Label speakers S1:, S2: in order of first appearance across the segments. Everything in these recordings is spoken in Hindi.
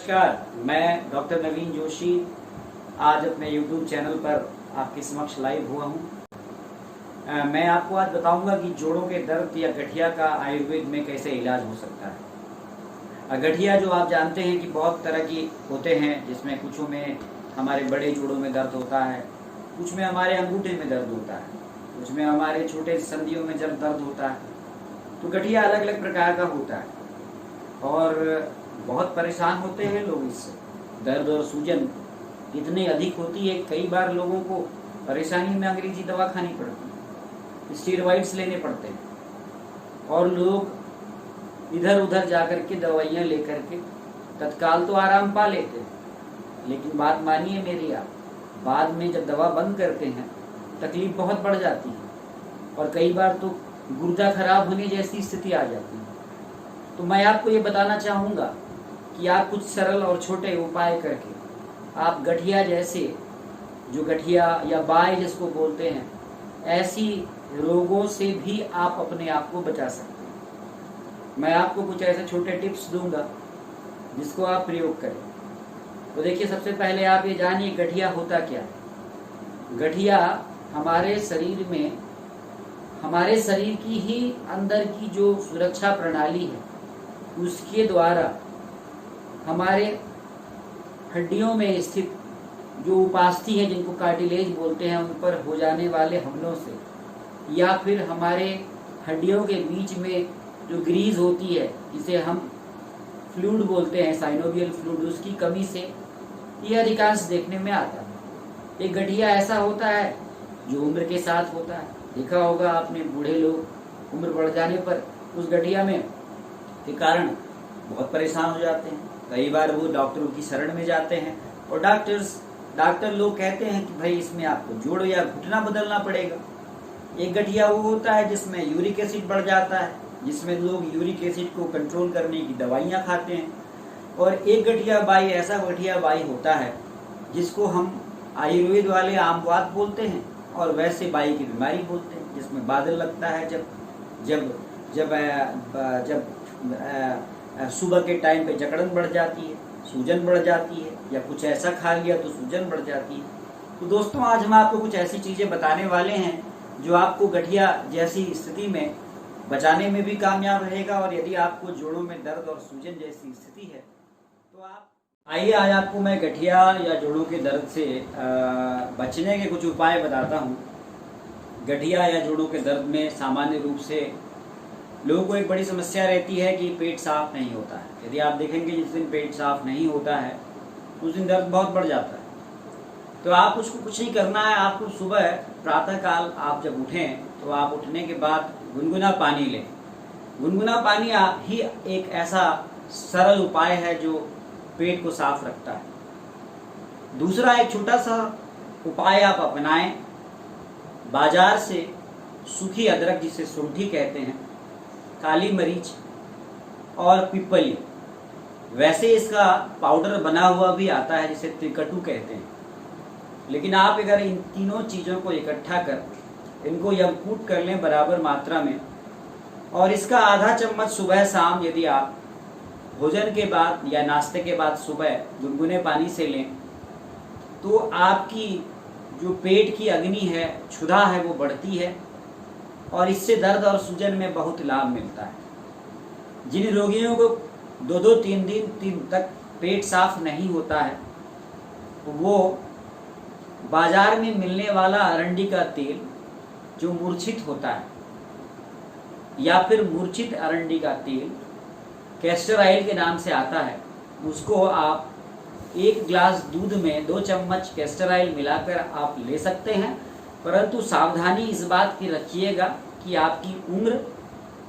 S1: नमस्कार, मैं डॉक्टर नवीन जोशी आज अपने YouTube चैनल पर आपके समक्ष लाइव हुआ हूँ। मैं आपको आज बताऊंगा कि जोड़ों के दर्द या गठिया का आयुर्वेद में कैसे इलाज हो सकता है। गठिया जो आप जानते हैं कि बहुत तरह की होते हैं, जिसमें कुछों में हमारे बड़े जोड़ों में दर्द होता है, कुछ में हमारे अंगूठे में दर्द होता है, कुछ में हमारे छोटे संधियों में जब दर्द होता है। तो गठिया अलग अलग प्रकार का होता है और बहुत परेशान होते हैं लोग इससे। दर्द और सूजन इतनी अधिक होती है, कई बार लोगों को परेशानी में अंग्रेजी दवा खानी पड़ती है, स्टेरॉइड्स लेने पड़ते हैं और लोग इधर उधर जाकर के दवाइयाँ लेकर के तत्काल तो आराम पा लेते हैं, लेकिन बात मानिए मेरी आप, बाद में जब दवा बंद करते हैं तकलीफ बहुत बढ़ जाती है और कई बार तो गुर्दा खराब होने जैसी स्थिति आ जाती है। तो मैं आपको ये बताना चाहूँगा कि आप कुछ सरल और छोटे उपाय करके आप गठिया जैसे, जो गठिया या बाय जिसको बोलते हैं, ऐसी रोगों से भी आप अपने आप को बचा सकते हैं। मैं आपको कुछ ऐसे छोटे टिप्स दूंगा जिसको आप प्रयोग करें। तो देखिए, सबसे पहले आप ये जानिए गठिया होता क्या है। गठिया हमारे शरीर में, हमारे शरीर की ही अंदर की जो सुरक्षा प्रणाली है उसके द्वारा हमारे हड्डियों में स्थित जो उपास्थि है, जिनको कार्टिलेज बोलते हैं, उन पर हो जाने वाले हमलों से, या फिर हमारे हड्डियों के बीच में जो ग्रीज होती है जिसे हम फ्लूइड बोलते हैं, साइनोवियल फ्लूइड, उसकी कमी से ये अधिकांश देखने में आता है। एक गठिया ऐसा होता है जो उम्र के साथ होता है। देखा होगा आपने, बूढ़े लोग उम्र बढ़ जाने पर उस गठिया में के कारण बहुत परेशान हो जाते हैं। कई बार वो डॉक्टरों की शरण में जाते हैं और डॉक्टर लोग कहते हैं कि भाई इसमें आपको जोड़ या घुटना बदलना पड़ेगा। एक गठिया वो होता है जिसमें यूरिक एसिड बढ़ जाता है, जिसमें लोग यूरिक एसिड को कंट्रोल करने की दवाइयाँ खाते हैं। और एक गठिया बाई ऐसा गठिया बाई होता है जिसको हम आयुर्वेद वाले आमवात बोलते हैं और वैसे बाई की बीमारी बोलते हैं, जिसमें बादल लगता है जब जब जब जब सुबह के टाइम पे जकड़न बढ़ जाती है, सूजन बढ़ जाती है, या कुछ ऐसा खा लिया तो सूजन बढ़ जाती है। तो दोस्तों, आज हम आपको कुछ ऐसी चीज़ें बताने वाले हैं जो आपको गठिया जैसी स्थिति में बचाने में भी कामयाब रहेगा। और यदि आपको जोड़ों में दर्द और सूजन जैसी स्थिति है तो आप आइए, आज आपको मैं गठिया या जोड़ों के दर्द से बचने के कुछ उपाय बताता हूँ। गठिया या जोड़ों के दर्द में सामान्य रूप से लोगों को एक बड़ी समस्या रहती है कि पेट साफ नहीं होता है। यदि आप देखेंगे जिस दिन पेट साफ नहीं होता है उस दिन दर्द बहुत बढ़ जाता है। तो आप उसको कुछ नहीं करना है। आपको सुबह प्रातःकाल आप जब उठें तो आप उठने के बाद गुनगुना पानी लें। गुनगुना पानी ही एक ऐसा सरल उपाय है जो पेट को साफ रखता है। दूसरा एक छोटा सा उपाय आप अपनाएं। बाजार से सूखी अदरक, जिसे सुंठी कहते हैं, काली मरीच और पिपली, वैसे इसका पाउडर बना हुआ भी आता है जिसे त्रिकटु कहते हैं। लेकिन आप अगर इन तीनों चीज़ों को इकट्ठा कर इनको यमकूट कर लें बराबर मात्रा में, और इसका आधा चम्मच सुबह शाम यदि आप भोजन के बाद या नाश्ते के बाद सुबह गुनगुने पानी से लें, तो आपकी जो पेट की अग्नि है, क्षुधा है, वो बढ़ती है और इससे दर्द और सूजन में बहुत लाभ मिलता है। जिन रोगियों को 2-3 दिन तक पेट साफ नहीं होता है, वो बाजार में मिलने वाला अरंडी का तेल जो मूर्छित होता है, या फिर मूर्छित अरंडी का तेल कैस्टर ऑयल के नाम से आता है, उसको आप 1 गिलास दूध में 2 चम्मच कैस्टर ऑयल मिलाकर आप ले सकते हैं। परंतु सावधानी इस बात की रखिएगा कि आपकी उम्र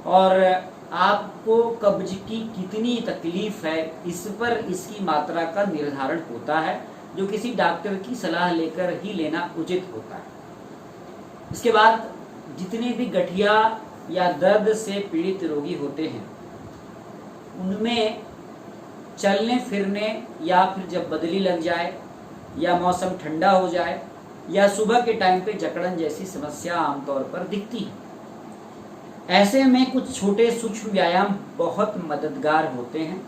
S1: और आपको कब्ज की कितनी तकलीफ है, इस पर इसकी मात्रा का निर्धारण होता है, जो किसी डॉक्टर की सलाह लेकर ही लेना उचित होता है। इसके बाद जितने भी गठिया या दर्द से पीड़ित रोगी होते हैं, उनमें चलने फिरने, या फिर जब बदली लग जाए, या मौसम ठंडा हो जाए, या सुबह के टाइम पे जकड़न जैसी समस्या आमतौर पर दिखती है। ऐसे में कुछ छोटे सूक्ष्म व्यायाम बहुत मददगार होते हैं,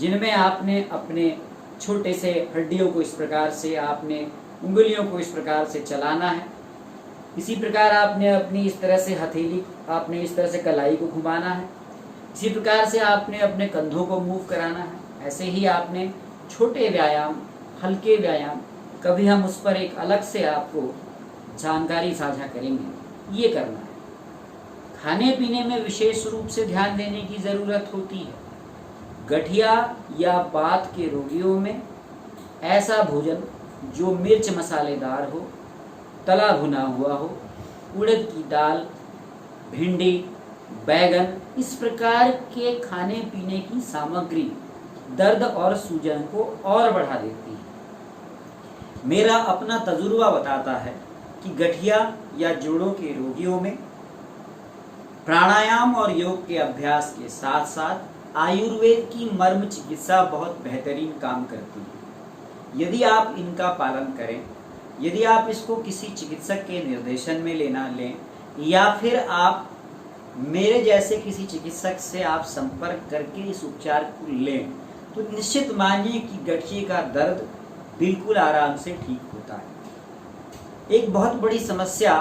S1: जिनमें आपने अपने छोटे से हड्डियों को इस प्रकार से, आपने उंगलियों को इस प्रकार से चलाना है। इसी प्रकार आपने अपनी इस तरह से हथेली, आपने इस तरह से कलाई को घुमाना है। इसी प्रकार से आपने अपने कंधों को मूव कराना है। ऐसे ही आपने छोटे व्यायाम, हल्के व्यायाम, कभी हम उस पर एक अलग से आपको जानकारी साझा करेंगे, ये करना है। खाने पीने में विशेष रूप से ध्यान देने की ज़रूरत होती है। गठिया या वात के रोगियों में ऐसा भोजन जो मिर्च मसालेदार हो, तला भुना हुआ हो, उड़द की दाल, भिंडी, बैगन, इस प्रकार के खाने पीने की सामग्री दर्द और सूजन को और बढ़ा देती है। मेरा अपना तजुर्बा बताता है कि गठिया या जोड़ों के रोगियों में प्राणायाम और योग के अभ्यास के साथ साथ आयुर्वेद की मर्म चिकित्सा बहुत बेहतरीन काम करती है। यदि आप इनका पालन करें, यदि आप इसको किसी चिकित्सक के निर्देशन में लें या फिर आप मेरे जैसे किसी चिकित्सक से आप संपर्क करके इस उपचार को लें, तो निश्चित मानिए कि गठिए का दर्द बिल्कुल आराम से ठीक होता है। एक बहुत बड़ी समस्या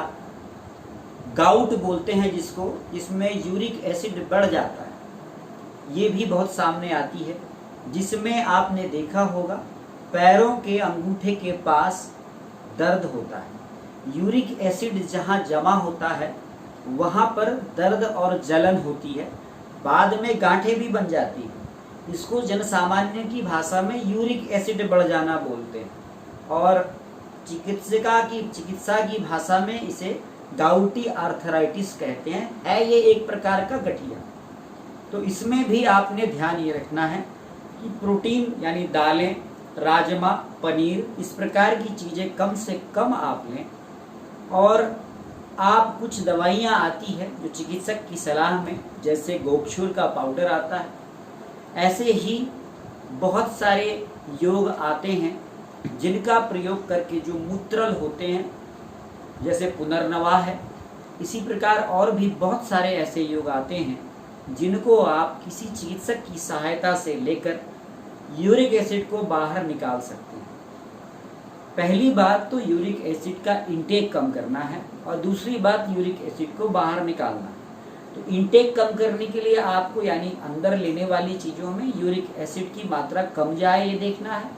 S1: गाउट बोलते हैं जिसको, इसमें यूरिक एसिड बढ़ जाता है, ये भी बहुत सामने आती है, जिसमें आपने देखा होगा पैरों के अंगूठे के पास दर्द होता है। यूरिक एसिड जहाँ जमा होता है वहाँ पर दर्द और जलन होती है, बाद में गांठें भी बन जाती है। इसको जनसामान्य की भाषा में यूरिक एसिड बढ़ जाना बोलते हैं, और चिकित्सा की भाषा में इसे गाउटी आर्थराइटिस कहते हैं। है ये एक प्रकार का गठिया। तो इसमें भी आपने ध्यान ये रखना है कि प्रोटीन यानी दालें, राजमा, पनीर, इस प्रकार की चीज़ें कम से कम आप लें। और आप कुछ दवाइयाँ आती है जो चिकित्सक की सलाह में, जैसे गोक्षुर का पाउडर आता है, ऐसे ही बहुत सारे योग आते हैं जिनका प्रयोग करके जो मूत्रल होते हैं, जैसे पुनर्नवा है, इसी प्रकार और भी बहुत सारे ऐसे योग आते हैं जिनको आप किसी चिकित्सक की सहायता से लेकर यूरिक एसिड को बाहर निकाल सकते हैं। पहली बात तो यूरिक एसिड का इंटेक कम करना है, और दूसरी बात यूरिक एसिड को बाहर निकालना है। तो इंटेक कम करने के लिए आपको यानी अंदर लेने वाली चीज़ों में यूरिक एसिड की मात्रा कम जाए ये देखना है,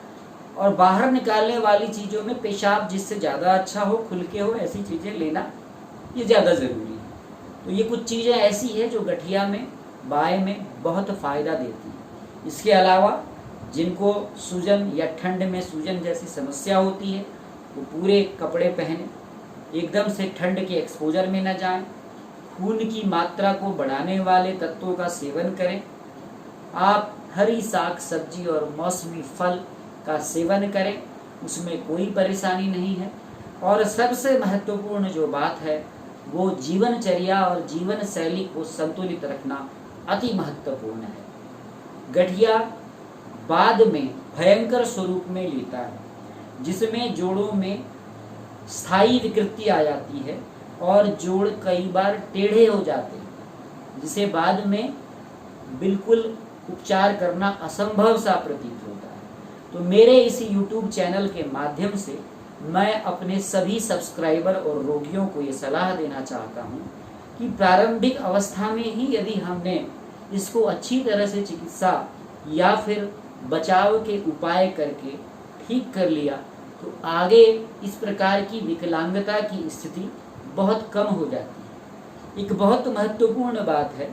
S1: और बाहर निकालने वाली चीज़ों में पेशाब जिससे ज़्यादा अच्छा हो, खुल के हो, ऐसी चीज़ें लेना ये ज़्यादा ज़रूरी है। तो ये कुछ चीज़ें ऐसी है जो गठिया में, बाय में बहुत फ़ायदा देती है। इसके अलावा जिनको सूजन या ठंड में सूजन जैसी समस्या होती है, वो पूरे कपड़े पहने, एकदम से ठंड के एक्सपोजर में न जाएं, खून की मात्रा को बढ़ाने वाले तत्वों का सेवन करें, आप हरी साग सब्जी और मौसमी फल का सेवन करें, उसमें कोई परेशानी नहीं है। और सबसे महत्वपूर्ण जो बात है वो जीवनचर्या और जीवन शैली को संतुलित रखना अति महत्वपूर्ण है। गठिया बाद में भयंकर स्वरूप में लेता है, जिसमें जोड़ों में स्थायी विकृति आ जाती है और जोड़ कई बार टेढ़े हो जाते हैं, जिसे बाद में बिल्कुल उपचार करना असंभव सा प्रतीत होता है। तो मेरे इस YouTube चैनल के माध्यम से मैं अपने सभी सब्सक्राइबर और रोगियों को ये सलाह देना चाहता हूँ कि प्रारंभिक अवस्था में ही यदि हमने इसको अच्छी तरह से चिकित्सा या फिर बचाव के उपाय करके ठीक कर लिया, तो आगे इस प्रकार की विकलांगता की स्थिति बहुत कम हो जाती है। एक बहुत महत्वपूर्ण बात है,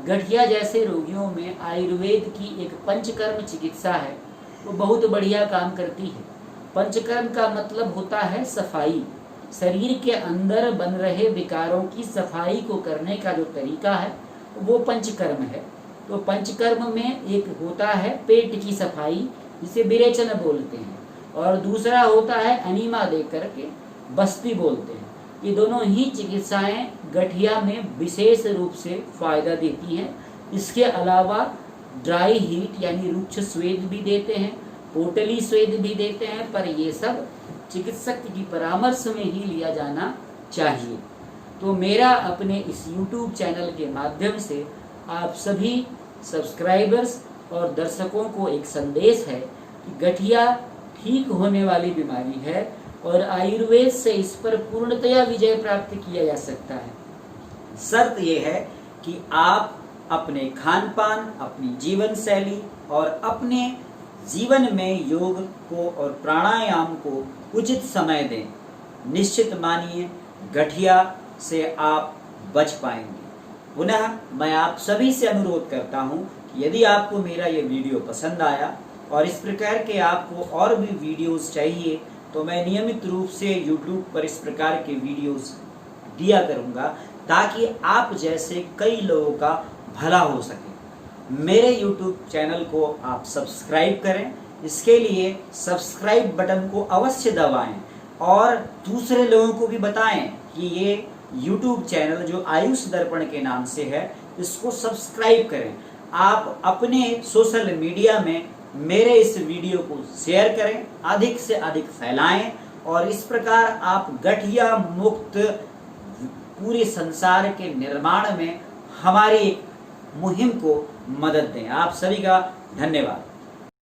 S1: गठिया जैसे रोगियों में आयुर्वेद की एक पंचकर्म चिकित्सा है, वो बहुत बढ़िया काम करती है। पंचकर्म का मतलब होता है सफाई, शरीर के अंदर बन रहे विकारों की सफाई को करने का जो तरीका है वो पंचकर्म है। तो पंचकर्म में एक होता है पेट की सफाई, जिसे विरेचन बोलते हैं, और दूसरा होता है एनीमा दे करके बस्ती बोलते हैं। ये दोनों ही चिकित्साएं गठिया में विशेष रूप से फायदा देती हैं। इसके अलावा ड्राई हीट यानी रुक्ष स्वेद भी देते हैं, पोटली स्वेद भी देते हैं, पर ये सब चिकित्सक की परामर्श में ही लिया जाना चाहिए। तो मेरा अपने इस YouTube चैनल के माध्यम से आप सभी सब्सक्राइबर्स
S2: और दर्शकों को एक संदेश है कि गठिया ठीक होने वाली बीमारी है और आयुर्वेद से इस पर पूर्णतया विजय प्राप्त किया जा सकता है।
S1: शर्त यह है कि आप अपने खान पान, अपनी जीवन शैली और अपने जीवन में योग को और प्राणायाम को उचित समय दें। निश्चित मानिए गठिया से आप बच पाएंगे। पुनः मैं आप सभी से अनुरोध करता हूं कि यदि आपको मेरा ये वीडियो पसंद आया और इस प्रकार के आपको और भी वीडियोस चाहिए तो मैं नियमित रूप से YouTube पर इस प्रकार के वीडियोस दिया करूंगा ताकि आप जैसे कई लोगों का भला हो सके। मेरे YouTube चैनल को आप सब्सक्राइब करें। इसके लिए सब्सक्राइब बटन को अवश्य दबाएं और दूसरे लोगों को भी बताएं कि ये YouTube चैनल जो आयुष दर्पण के नाम से है इसको सब्सक्राइब करें। आप अपने सोशल मीडिया में मेरे इस वीडियो को शेयर करें, अधिक से अधिक फैलाएं और इस प्रकार आप गठिया मुक्त पूरे संसार के निर्माण में हमारी मुहिम को मदद दें। आप सभी का धन्यवाद।